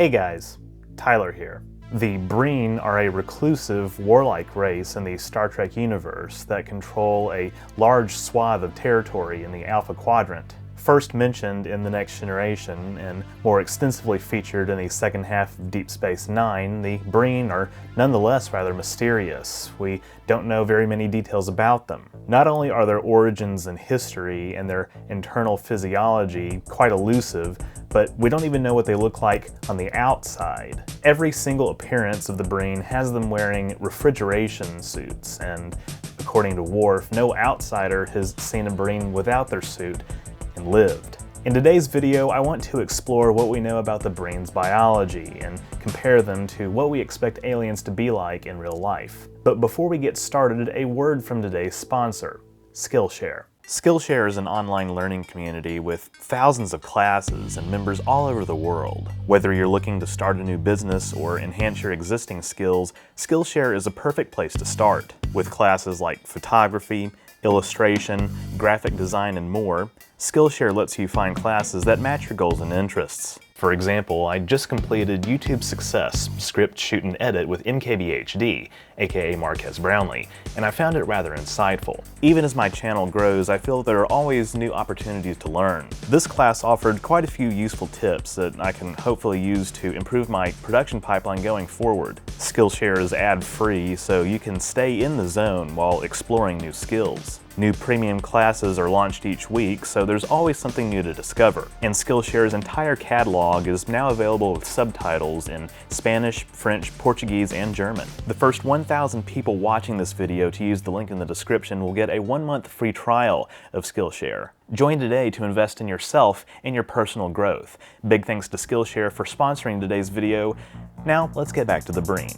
Hey guys, Tyler here. The Breen are a reclusive, warlike race in the Star Trek universe that control a large swath of territory in the Alpha Quadrant. First mentioned in The Next Generation and more extensively featured in the second half of Deep Space Nine, the Breen are nonetheless rather mysterious. We don't know very many details about them. Not only are their origins and history and their internal physiology quite elusive, but we don't even know what they look like on the outside. Every single appearance of the Breen has them wearing refrigeration suits, and according to Worf, no outsider has seen a Breen without their suit and lived. In today's video, I want to explore what we know about the Breen's biology and compare them to what we expect aliens to be like in real life. But before we get started, a word from today's sponsor, Skillshare. Skillshare is an online learning community with thousands of classes and members all over the world. Whether you're looking to start a new business or enhance your existing skills, Skillshare is a perfect place to start. With classes like photography, illustration, graphic design, and more, Skillshare lets you find classes that match your goals and interests. For example, I just completed YouTube Success, Script, Shoot, and Edit with MKBHD, aka Marquez Brownlee, and I found it rather insightful. Even as my channel grows, I feel there are always new opportunities to learn. This class offered quite a few useful tips that I can hopefully use to improve my production pipeline going forward. Skillshare is ad-free, so you can stay in the zone while exploring new skills. New premium classes are launched each week, so there's always something new to discover. And Skillshare's entire catalog is now available with subtitles in Spanish, French, Portuguese, and German. The first 1,000 people watching this video to use the link in the description will get a 1-month free trial of Skillshare. Join today to invest in yourself and your personal growth. Big thanks to Skillshare for sponsoring today's video. Now, let's get back to the Breen.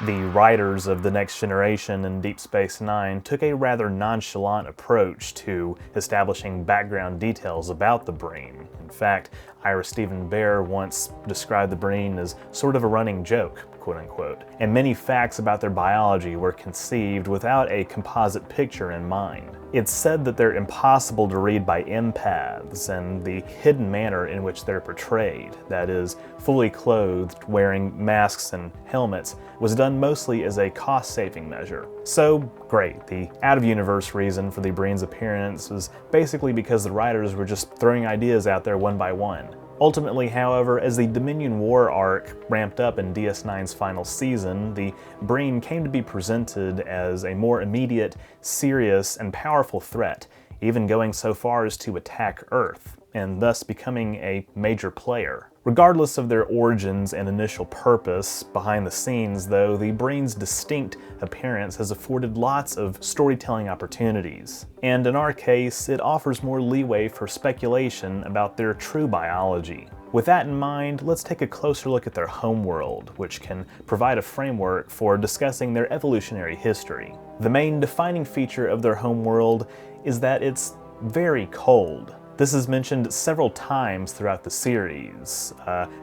The writers of The Next Generation and Deep Space Nine took a rather nonchalant approach to establishing background details about the Breen. In fact, Ira Steven Behr once described the Breen as sort of a running joke, quote-unquote, and many facts about their biology were conceived without a composite picture in mind. It's said that they're impossible to read by empaths, and the hidden manner in which they're portrayed, that is, fully clothed, wearing masks and helmets, was done mostly as a cost-saving measure. So, great, the out-of-universe reason for the Breen's appearance was basically because the writers were just throwing ideas out there one by one. Ultimately, however, as the Dominion War arc ramped up in DS9's final season, the Breen came to be presented as a more immediate, serious, and powerful threat, even going so far as to attack Earth, and thus becoming a major player. Regardless of their origins and initial purpose, behind the scenes though, the Breen's distinct appearance has afforded lots of storytelling opportunities. And in our case, it offers more leeway for speculation about their true biology. With that in mind, let's take a closer look at their homeworld, which can provide a framework for discussing their evolutionary history. The main defining feature of their homeworld is that it's very cold. This is mentioned several times throughout the series,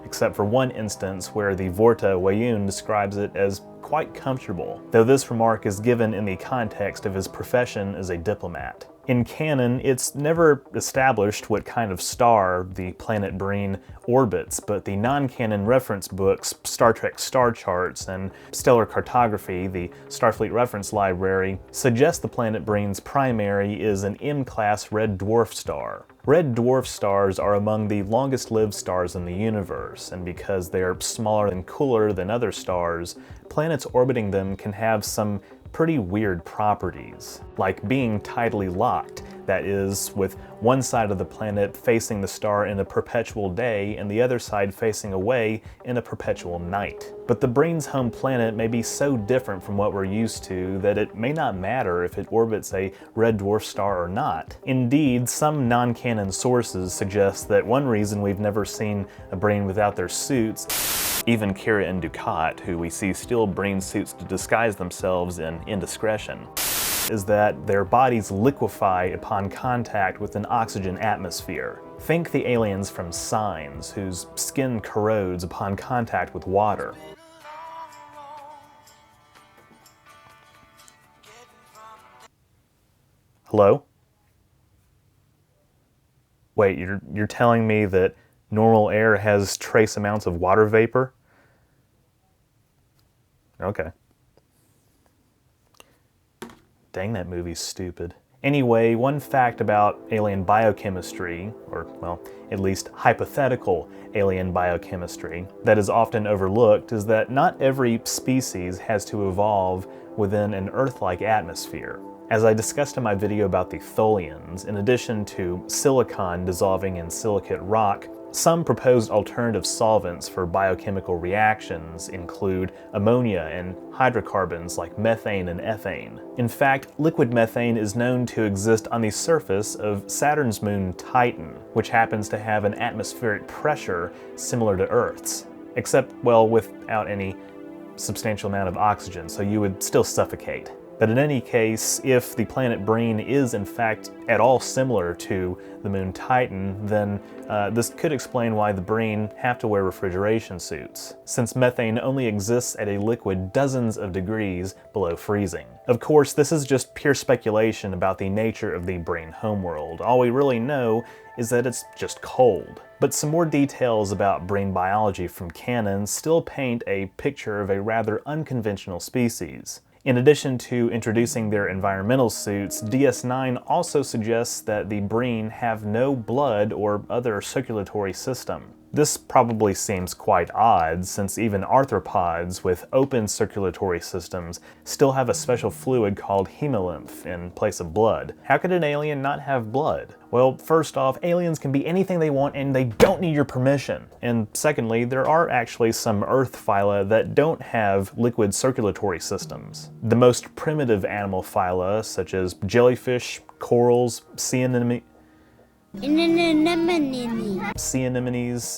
except for one instance where the Vorta Wayun describes it as quite comfortable, though this remark is given in the context of his profession as a diplomat. In canon, it's never established what kind of star the planet Breen orbits, but the non-canon reference books, Star Trek Star Charts, and Stellar Cartography, the Starfleet Reference Library, suggest the planet Breen's primary is an M-class red dwarf star. Red dwarf stars are among the longest-lived stars in the universe, and because they are smaller and cooler than other stars, planets orbiting them can have some pretty weird properties, like being tidally locked, that is, with one side of the planet facing the star in a perpetual day and the other side facing away in a perpetual night. But the Breen's home planet may be so different from what we're used to that it may not matter if it orbits a red dwarf star or not. Indeed, some non-canon sources suggest that one reason we've never seen a Breen without their suits, even Kira and Dukat, who we see steal Breen suits to disguise themselves in indiscretion, is that their bodies liquefy upon contact with an oxygen atmosphere. Think the aliens from Signs, whose skin corrodes upon contact with water. Hello? Wait, you're telling me that Normal air has trace amounts of water vapor? Okay. Dang, that movie's stupid. Anyway, one fact about alien biochemistry, or, well, at least hypothetical alien biochemistry, that is often overlooked is that not every species has to evolve within an Earth-like atmosphere. As I discussed in my video about the Tholians, in addition to silicon dissolving in silicate rock, some proposed alternative solvents for biochemical reactions include ammonia and hydrocarbons like methane and ethane. In fact, liquid methane is known to exist on the surface of Saturn's moon Titan, which happens to have an atmospheric pressure similar to Earth's, except, well, without any substantial amount of oxygen, so you would still suffocate. But in any case, if the planet Breen is in fact at all similar to the moon Titan, then this could explain why the Breen have to wear refrigeration suits, since methane only exists at a liquid dozens of degrees below freezing. Of course, this is just pure speculation about the nature of the Breen homeworld. All we really know is that it's just cold. But some more details about Breen biology from canon still paint a picture of a rather unconventional species. In addition to introducing their environmental suits, DS9 also suggests that the Breen have no blood or other circulatory system. This probably seems quite odd, since even arthropods with open circulatory systems still have a special fluid called hemolymph in place of blood. How could an alien not have blood? Well, first off, aliens can be anything they want and they don't need your permission. And secondly, there are actually some Earth phyla that don't have liquid circulatory systems. The most primitive animal phyla, such as jellyfish, corals, sea anemones,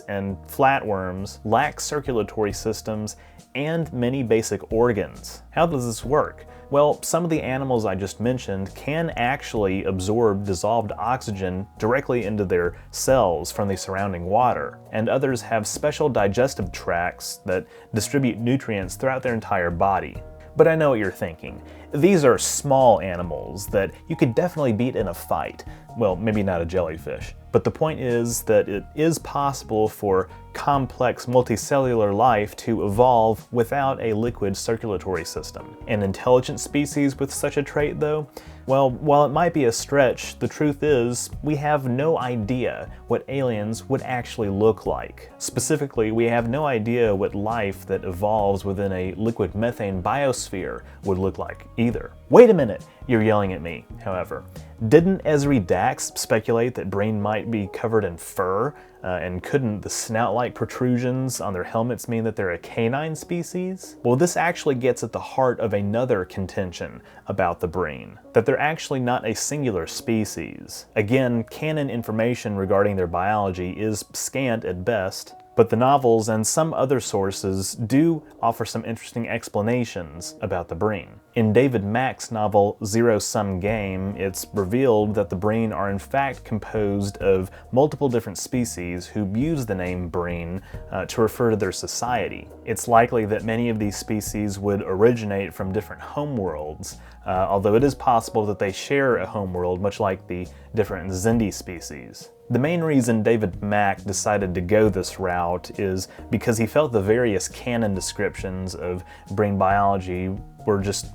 and flatworms, lack circulatory systems and many basic organs. How does this work? Well, some of the animals I just mentioned can actually absorb dissolved oxygen directly into their cells from the surrounding water, and others have special digestive tracts that distribute nutrients throughout their entire body. But I know what you're thinking. These are small animals that you could definitely beat in a fight. Well, maybe not a jellyfish. But the point is that it is possible for complex multicellular life to evolve without a liquid circulatory system. An intelligent species with such a trait, though? Well, while it might be a stretch, the truth is we have no idea what aliens would actually look like. Specifically, we have no idea what life that evolves within a liquid methane biosphere would look like either. Wait a minute, you're yelling at me, however. Didn't Esri Dax speculate that Breen might be covered in fur? And couldn't the snout-like protrusions on their helmets mean that they're a canine species? Well, this actually gets at the heart of another contention about the Breen, that they're actually not a singular species. Again, canon information regarding their biology is scant at best, but the novels and some other sources do offer some interesting explanations about the Breen. In David Mack's novel Zero Sum Game, it's revealed that the Breen are in fact composed of multiple different species who use the name Breen to refer to their society. It's likely that many of these species would originate from different homeworlds, although it is possible that they share a homeworld much like the different Xindi species. The main reason David Mack decided to go this route is because he felt the various canon descriptions of Breen biology were just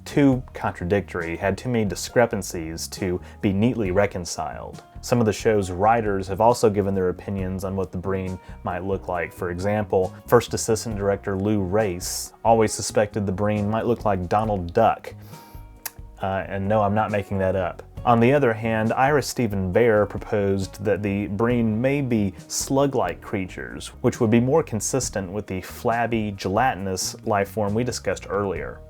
too contradictory, had too many discrepancies to be neatly reconciled. Some of the show's writers have also given their opinions on what the Breen might look like. For example, First Assistant Director Lou Race always suspected the Breen might look like Donald Duck. And no, I'm not making that up. On the other hand, Ira Steven Behr proposed that the Breen may be slug-like creatures, which would be more consistent with the flabby, gelatinous life form we discussed earlier.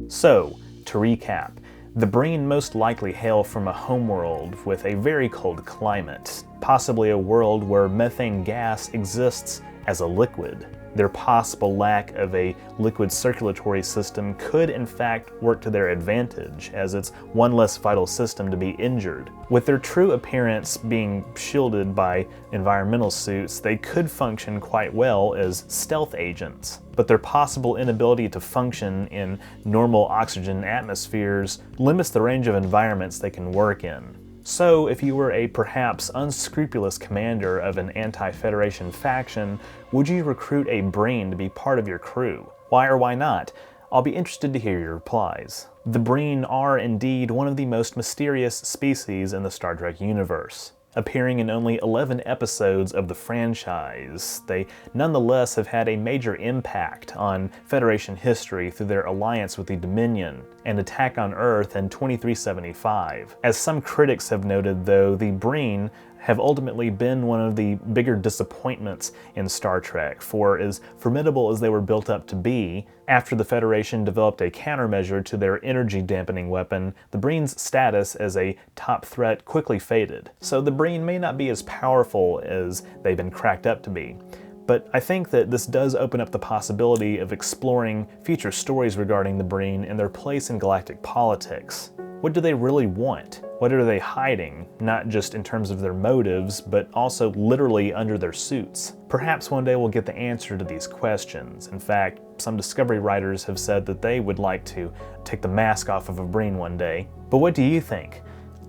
So, to recap, the Breen most likely hail from a homeworld with a very cold climate, possibly a world where methane gas exists as a liquid. Their possible lack of a liquid circulatory system could in fact work to their advantage, as it's one less vital system to be injured. With their true appearance being shielded by environmental suits, they could function quite well as stealth agents. But their possible inability to function in normal oxygen atmospheres limits the range of environments they can work in. So, if you were a perhaps unscrupulous commander of an anti-Federation faction, would you recruit a Breen to be part of your crew? Why or why not? I'll be interested to hear your replies. The Breen are indeed one of the most mysterious species in the Star Trek universe. Appearing in only 11 episodes of the franchise, they nonetheless have had a major impact on Federation history through their alliance with the Dominion and attack on Earth in 2375. As some critics have noted, though, the Breen have ultimately been one of the bigger disappointments in Star Trek, for as formidable as they were built up to be, after the Federation developed a countermeasure to their energy-dampening weapon, the Breen's status as a top threat quickly faded. So the Breen may not be as powerful as they've been cracked up to be. But I think that this does open up the possibility of exploring future stories regarding the Breen and their place in galactic politics. What do they really want? What are they hiding? Not just in terms of their motives, but also literally under their suits. Perhaps one day we'll get the answer to these questions. In fact, some Discovery writers have said that they would like to take the mask off of a Breen one day. But what do you think?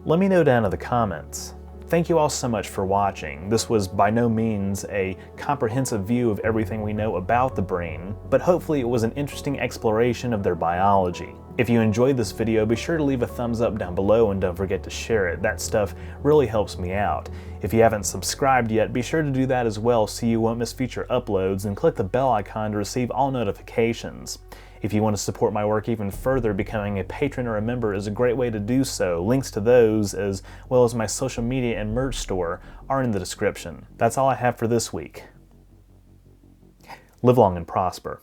Let me know down in the comments. Thank you all so much for watching. This was by no means a comprehensive view of everything we know about the Breen, but hopefully it was an interesting exploration of their biology. If you enjoyed this video, be sure to leave a thumbs up down below and don't forget to share it. That stuff really helps me out. If you haven't subscribed yet, be sure to do that as well so you won't miss future uploads, and click the bell icon to receive all notifications. If you want to support my work even further, becoming a patron or a member is a great way to do so. Links to those, as well as my social media and merch store, are in the description. That's all I have for this week. Live long and prosper.